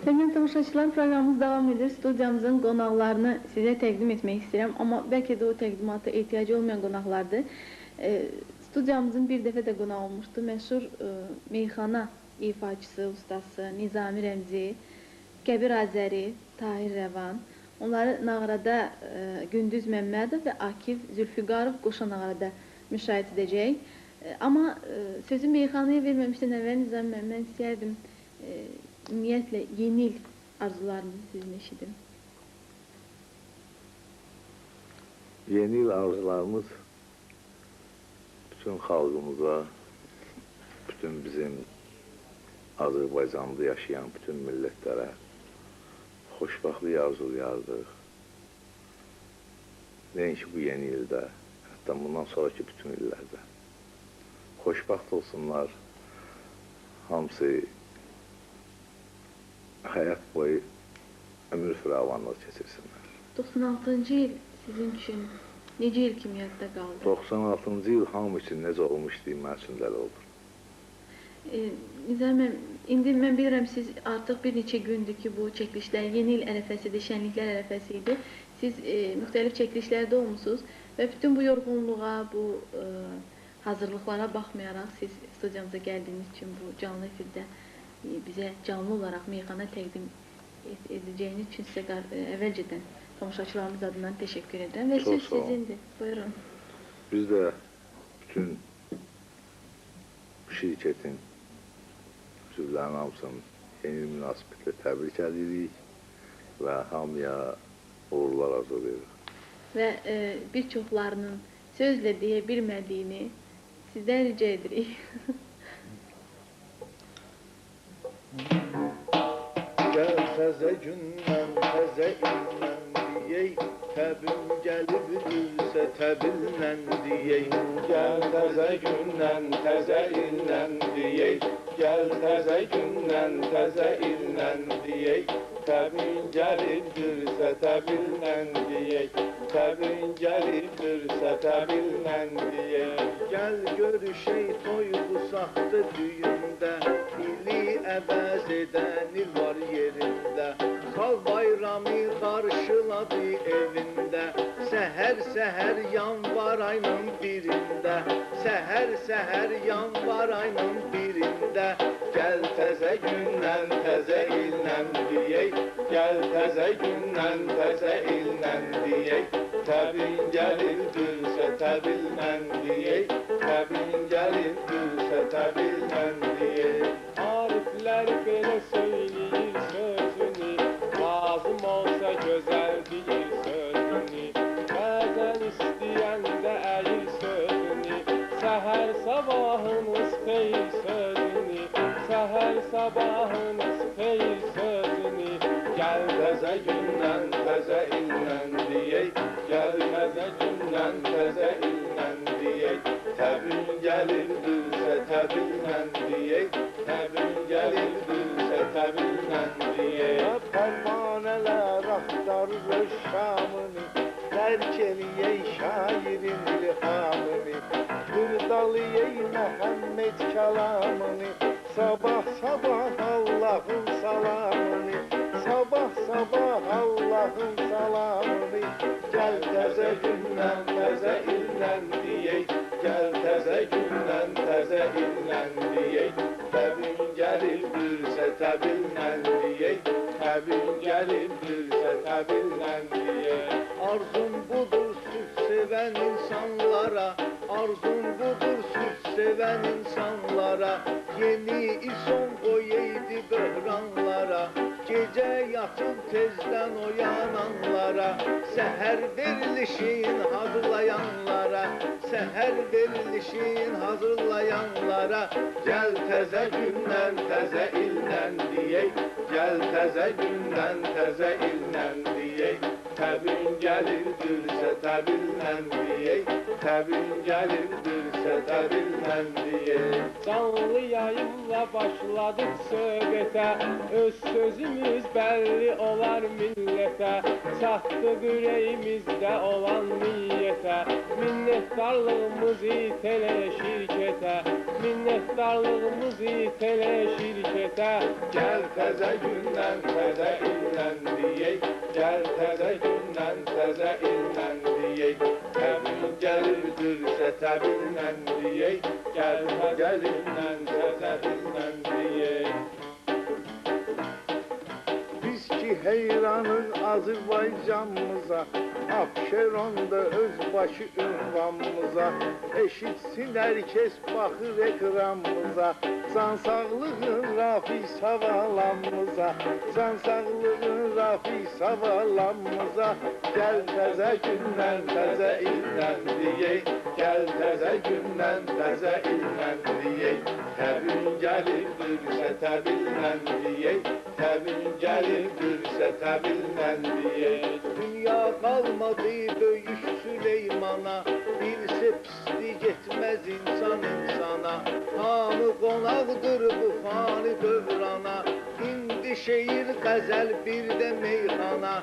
Sevgili tamaşaçılar, programımız devam edir. Studiyamızın qonaqlarını sizə təqdim etmək istəyirəm. Amma bəlkə də o təqdimata ehtiyacı olmayan qonaqlardır. Studiyamızın bir dəfə də qonaq olmuşdu. Məşhur meyxana ifaçısı, ustası Nizami Rəmzi, Qəbir Azəri, Tahir Rəvan. Onları nağrada Gündüz Məmmədov və Akif Zülfüqarov qoşa nağrada müşahidə edəcək. Amma sözü meyxanaya verməmişdən əvvəl Nizami müəllim, mən istəyərdim ümumiyyətlə yeni il arzularınızı sizin eşidim. Yeni il arzularımız bütün xalqımıza, bütün bizim Azərbaycanda yaşayan bütün millətlərə xoşbəxtlik arzulayardıq. Nəinki bu yeni ildə, hətta bundan sonraki bütün illərdə. Xoşbəxt olsunlar, hamısı həyat boyu ömür firavanlığı keçirsinlər. 96-cı il sizin üçün necə il kimi yadda qaldı? 96-cı il hamı üçün necə olmuş deyim, mən üçün dəli oldu. Nizami, indi mən bilirəm siz artıq bir neçə gündür ki bu çəkilişlər, yeni il ərəfəsidir, şənliklər ərəfəsidir. Siz müxtəlif çəkilişlərdə olmuşsunuz və bütün bu yorğunluğa, bu hazırlıqlara baxmayaraq siz studiyamıza gəldiyiniz üçün bu canlı efirdə bizə canlı olaraq meyxana təqdim edəcəyiniz üçün sizə əvvəlcədən tamaşaçılarımız adından təşəkkür edirəm və söz sizindir. Buyurun. Biz də bütün şirkətin üzvlərinin hamısını yeni il münasibətlə təbrik edirik və hamıya uğurlar arzulayırıq. Və bir çoxlarının sözlə deyə bilmədiyini sizdən rica edirik. Gəl təzə gündən, təzə ildən deyək, təbim gəlib ülsə təbillə deyək. Gəl təzə gündən, təzə ildən deyək, gəl təzə gündən, təzə ildən deyək, təbim gəlib ülsə təbillə deyək, təbim gəlib ülsə təbillə deyək. Gəl görüşək toydu saxtı düyündə, ili əvəz edən il var yerində. Xalq bayramı qarşıladı evində, səhər-səhər yanvar ayının birində, səhər-səhər yanvar ayının birində. Gəl təzə gündən, təzə ildən deyək, gəl təzə gündən, təzə ildən deyək, təbin gəlib gülsə təbillə deyək, təbin gəlib gülsə təbillə deyək. Ariflər belə söyləyir sözünü, lazım olsa gözəl deyir sözünü. Bəzən istəyəndə əyir sözünü, səhər sabahınız xeyir sözünü, səhər sabahınız xeyir sözünü. Gəl təzə gündən, təzə ildən deyək, gəl təzə gündən, təzə ildən deyək, təbin gəlib gülsə təbillə deyək, təbin gəlib gülsə təbillə deyək. Pərvanələr axtarır şamını, dərk eləyək şairin ilhamını, qırdalıyək Məhəmməd kəlamını, sabah-sabah Allahın salamını, sabah-sabah Allahın salamını. Gəl təzə gündən, təzə ildən deyək, gəl təzə gündən, təzə ildən deyək, təbin gəlib gülsə təbillə deyək, təbin gəlib gülsə təbillə deyək. Arzum budur süd sevən insanlara, arzum budur süd sevən insanlara, yeni ison qoyaydı böhranlara, gecə yatıb tezdən oyananlara, səhər verilişin hazırlayanlara, səhər verilişin hazırlayanlara. Gəl təzə gündən, təzə ildən deyək, gəl təzə gündən, təzə ildən deyək, təbin gəlirdirsə təbinlə deyək, təbin gəlirdirsə təbinlə deyək. Canlı yayımla başladık söhbətə, öz sözümüz bəlli olar millətə, çatdıq ürəyimizdə olan niyyətə, minnətdarlığımız itələ şirkətə, minnətdarlığımız itələ şirkətə. Gəl təzə gündən təzə ildən deyək, gəl təzə gündən təzə ildən deyək, təbin gəlirdirsə təbinlə deyək, gəl təzə gündən təzə ildən deyək. Biz ki heyranız Azərbaycanımıza, Abşeronda özbaşı ünvanımıza, eşitsin herkes baxır ekranımıza, can sağlığın Rafi savalanımıza, can sağlığın Rafi savalanımıza. Gəl təzə gündən təzə ildən deyək, gəl təzə gündən təzə ildən deyək, təbin gəlirdirsə təbinlə deyək, təbin gəlirdirsə təbinlə deyək. Dünya qalmadı böyük Süleymana, bilsə pislik etməz insan insana, hamı qonaqdır bu fani dövrana. İndi şeir qəzəl bir də meyxana,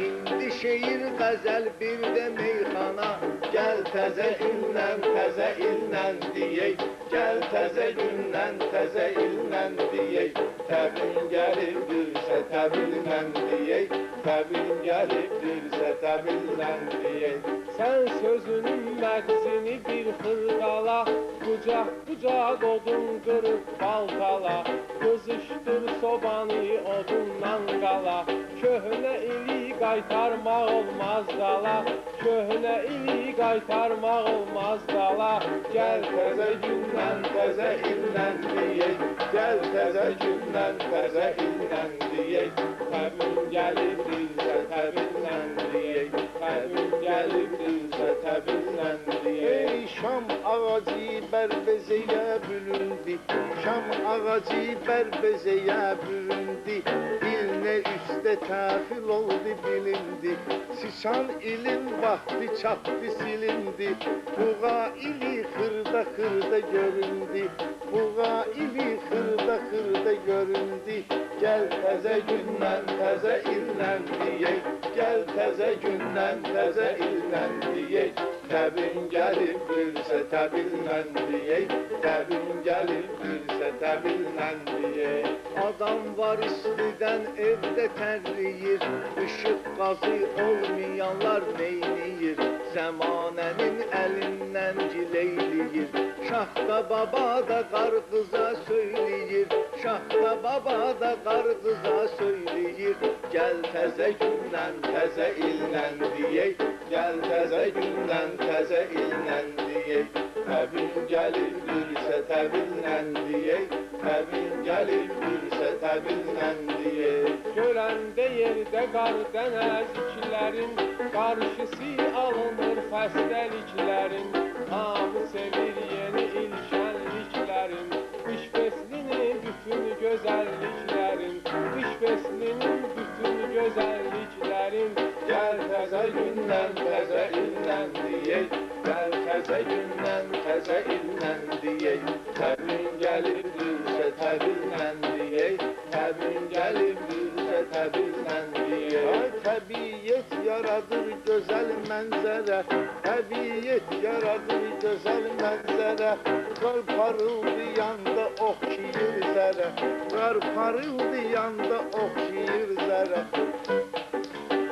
indi şeir qəzəl bir də meyxana. Gəl təzə ildən təzə ildən deyək, gəl təzə gündən təzə ildən deyək, təbin gəlirdirsə təbinlə deyək, təbin gəlirdirsə təbinlə deyək. Sən sözünün məqsini bir xırqala, qucaq qucaq odun qırıb baltala, qızışdır sobanı odundan qala, köhnə ili qaytarmaq olmaz dala, köhnə ili qaytarmaq olmaz dala. Gəl təzə gündən təzə ildən deyək, Gəl təzə gündən təzə ildən deyək, təbin gəlirdirsə təbinlə deyək, təbin gəlirdirsə təbinlə deyək. ey şam ağacı bərbəzəyə büründü, şam ağacı bərbəzəyə büründü, dilinə üstə təfil oldu bilindi, sıçan ilin vaxtı çatdı silindi, buğa ili xırda xırda göründü, buğa ili xırda xırda göründü. Gəl təzə gündən təzə ildən deyək, gəl təzə gündən təzə ildən deyək, təbin gəlirdirsə təbinlə deyək, təbin gəlirdirsə təbinlə deyək. Adam var istidən evdə tərləyir, işıq qazı olmayanlar neyniyir, zəmanənin əlindən gileyliyir. Şahda baba da qarqıza söyləyir, şahda baba da qarqıza söyləyir. Gəl təzə gündən təzə ildən deyək, gəl təzə gündən təzə ildən deyək, təbin gəlirdirsə təbinlə deyək, təbin gəlirdirsə təbinlə deyək. Görəndə yerdə qar dənəziklərin, qarşısı alınır xəstəliklərin, hamı sevir yeni il şənliklərin, qış fəslinin bütün gözəlliklərin, qış fəslinin bütün gözəlliklərin. Gəl təzə gündən təzə ildən deyək, gəl təzə gündən təzə ildən deyək, təbin gəlirdirsə təbinlə deyək, təbin gəlirdirsə təbinlə deyək. Ay təbiyyət yaradır gözəl mənzərə, təbiyyət yaradır gözəl mənzərə, qar parıldayanda oxşayır zərə, qar parıldayanda oxşayır zərə.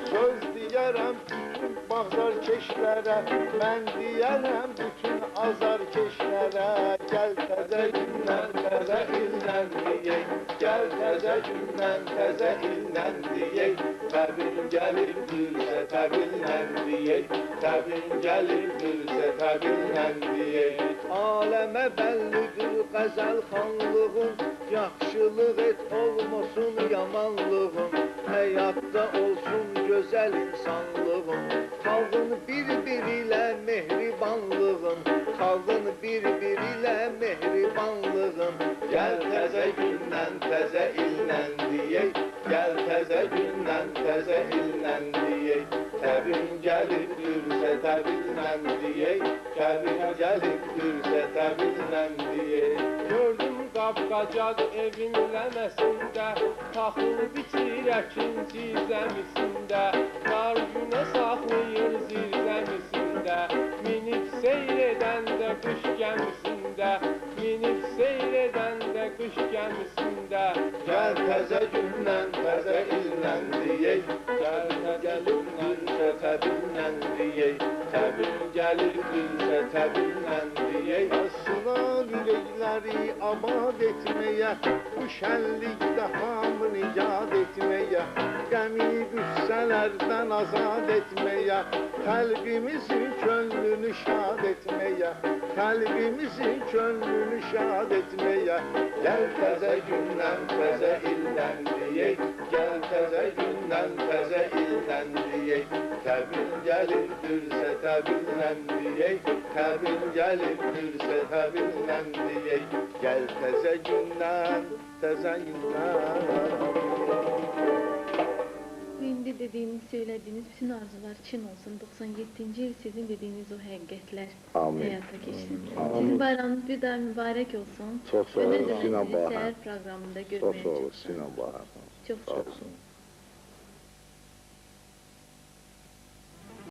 Söz deyərəm bütün bazar keşlərə, mən deyərəm bütün azar keşlərə. Gəl təzə gündən təzə ildən deyək, gəl təzə gündən təzə ildən deyək, təbin gəlirdirsə təbinlə deyək, təbin gəlirdirsə təbinlə deyək. Aləmə bəllidir qəzəl xanlığın, yaxşılıq et olmasın yamanlığın, həyatda olsun gözəl insanlığın, xalqın bir-bir ilə mehribanlığın, xalqın bir-bir ilə mehribanlığın. Gəl təzə gündən təzə ildən deyək, gəl təzə gündən təzə ildən deyək, gəlibdirsə təbilən deyək, Kəbir gəlibdirsə təbilən deyək. Gördüm qapqacaq evin ləməsində, taxıl biçir əkinci zəmisində, dar günə saxlayır zirzəmisində, minib seyr edəndə qış gəmisində, minib seyr edəndə qış gəmisində. Gəl təzə gündən, təzə ildən deyək, Gəl gəlibdirsə təbilən deyək, Təbil gəlibdirsə təbilən deyək. Asılan ürəkləri abad etməyə, bu şənlikdə hamını yad etməyə, qəmi qüssələrdən azad etməyə, xalqimizin könlünü şad etməyə, xalqimizin könlünü şad etməyə. Gəl təzə gündən, təzə ildən deyək, Gəl təzə gündən, təzə ildən deyək, Təbil gəlibdirsə təbilən deyək, Təbil gəlibdirsə təbilən deyək, Gəl təzə gündən, təzə ildən. İndi dediyiniz, söylediğiniz bütün arzular Çin olsun. 97. yıl sizin dediğiniz o həqiqətlər Amin. həyata geçsin. Amin. Sizin bayramınız bir daha mübarək olsun. Çok sağ Ve olun, ne demek Sinan sizi Bahar. səhər proqramında Çok görmeye sağ olun çalışacağım. Sinan Bahar. Çok Sağ çok. olsun.